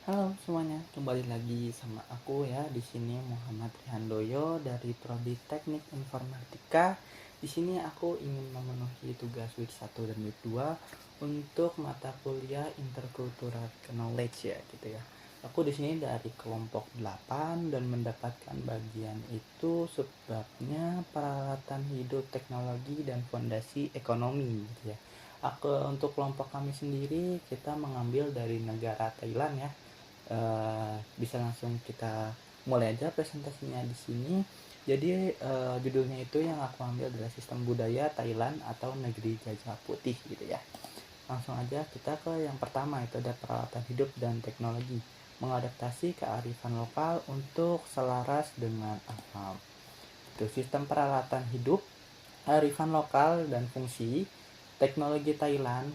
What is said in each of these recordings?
Halo semuanya, kembali lagi sama aku ya. Di sini Muhammad Rihandoyo dari Prodi Teknik Informatika. Di sini aku ingin memenuhi tugas week 1 dan week 2 untuk mata kuliah Intercultural Knowledge ya gitu ya. Aku di sini dari kelompok 8 dan mendapatkan bagian itu sebabnya peralatan hidup teknologi dan fondasi ekonomi gitu ya. Untuk kelompok kami sendiri kita mengambil dari negara Thailand ya. Bisa langsung kita mulai aja presentasinya di sini. Jadi judulnya itu yang aku ambil adalah sistem budaya Thailand atau negeri gajah putih gitu ya. Langsung aja kita ke yang pertama, itu ada peralatan hidup dan teknologi, mengadaptasi kearifan lokal untuk selaras dengan alam. Itu sistem peralatan hidup, arifan lokal dan fungsi. Teknologi Thailand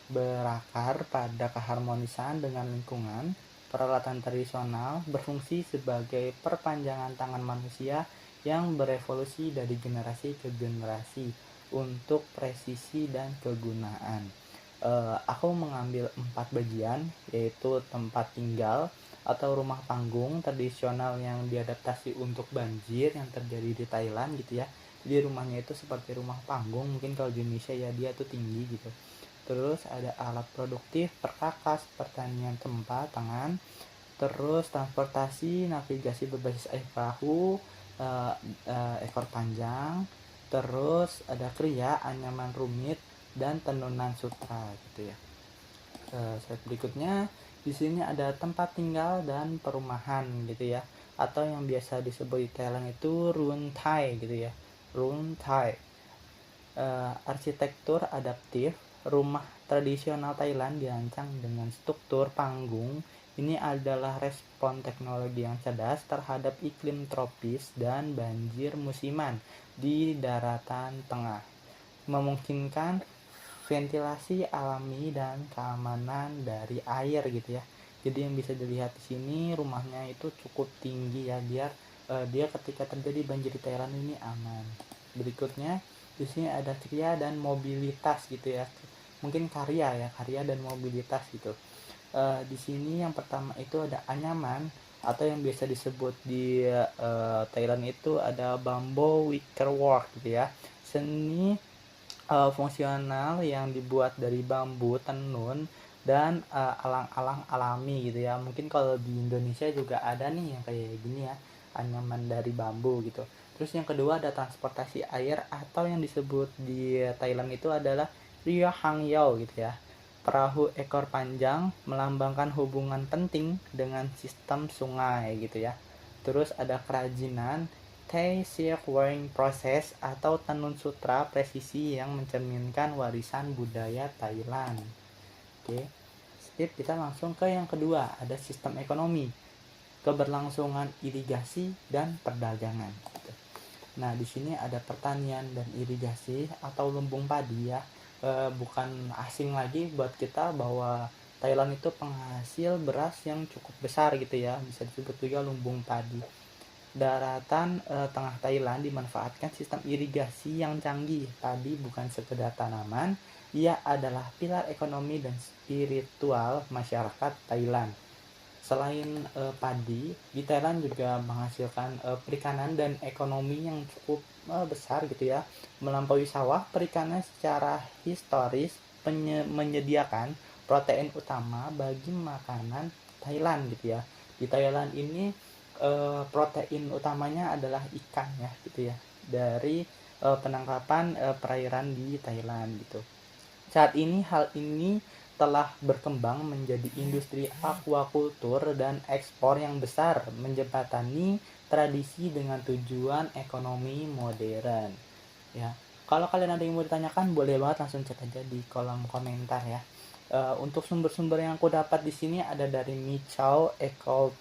berakar pada keharmonisan dengan lingkungan. Peralatan tradisional berfungsi sebagai perpanjangan tangan manusia yang berevolusi dari generasi ke generasi untuk presisi dan kegunaan. Aku mengambil 4 bagian, yaitu tempat tinggal atau rumah panggung tradisional yang diadaptasi untuk banjir yang terjadi di Thailand gitu ya. Jadi rumahnya itu seperti rumah panggung, mungkin kalau di Indonesia ya dia tuh tinggi gitu. Terus ada alat produktif, perkakas, pertanian tempat tangan, terus transportasi, navigasi berbasis air perahu, ekor panjang, terus ada kriya, anyaman rumit, dan tenunan sutra gitu ya. Slide berikutnya, di sini ada tempat tinggal dan perumahan gitu ya, atau yang biasa disebut di Thailand itu Ruon Thai gitu ya. Ruon Thai. Arsitektur adaptif, rumah tradisional Thailand dirancang dengan struktur panggung. Ini adalah respon teknologi yang cerdas terhadap iklim tropis dan banjir musiman di daratan tengah, memungkinkan ventilasi alami dan keamanan dari air gitu ya. Jadi yang bisa dilihat di sini rumahnya itu cukup tinggi ya, biar dia ketika terjadi banjir di Thailand ini aman. Berikutnya di sini ada kriya dan mobilitas gitu ya. Mungkin karya dan mobilitas gitu. Di sini yang pertama itu ada anyaman atau yang biasa disebut di Thailand itu ada bamboo wickerwork gitu ya. Seni fungsional yang dibuat dari bambu tenun dan alang-alang alami gitu ya. Mungkin kalau di Indonesia juga ada nih yang kayak gini ya, anyaman dari bambu gitu. Terus yang kedua ada transportasi air atau yang disebut di Thailand itu adalah Ria Hang Yao gitu ya. Perahu ekor panjang melambangkan hubungan penting dengan sistem sungai gitu ya. Terus ada kerajinan Tay Silk Wearing Process atau tenun sutra presisi yang mencerminkan warisan budaya Thailand. Oke, skip, kita langsung ke yang kedua, ada sistem ekonomi, keberlangsungan irigasi dan perdagangan. Nah, di sini ada pertanian dan irigasi atau lumbung padi ya. Bukan asing lagi buat kita bahwa Thailand itu penghasil beras yang cukup besar gitu ya, bisa disebut juga lumbung padi. Daratan tengah Thailand dimanfaatkan sistem irigasi yang canggih. Padi bukan sekedar tanaman, ia adalah pilar ekonomi dan spiritual masyarakat Thailand. Selain padi, di Thailand juga menghasilkan perikanan dan ekonomi yang cukup besar gitu ya. Melampaui sawah, perikanan secara historis menyediakan protein utama bagi makanan Thailand gitu ya. Di Thailand ini protein utamanya adalah ikan ya gitu ya, dari penangkapan perairan di Thailand gitu. Saat ini hal ini telah berkembang menjadi industri aquaculture dan ekspor yang besar, menjembatani tradisi dengan tujuan ekonomi modern. Ya, kalau kalian ada yang mau ditanyakan boleh banget langsung chat aja di kolom komentar ya. Untuk sumber-sumber yang aku dapat di sini ada dari Michao Eco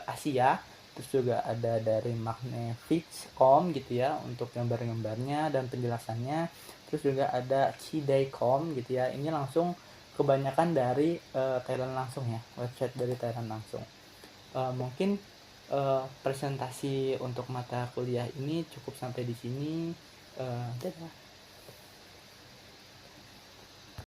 Asia, terus juga ada dari Magnifics.com gitu ya untuk gambar-gambarnya dan penjelasannya. Terus juga ada Kidai.com gitu ya, ini langsung kebanyakan dari Thailand langsung ya, website dari Thailand langsung. Mungkin presentasi untuk mata kuliah ini cukup sampai di sini. Dadah.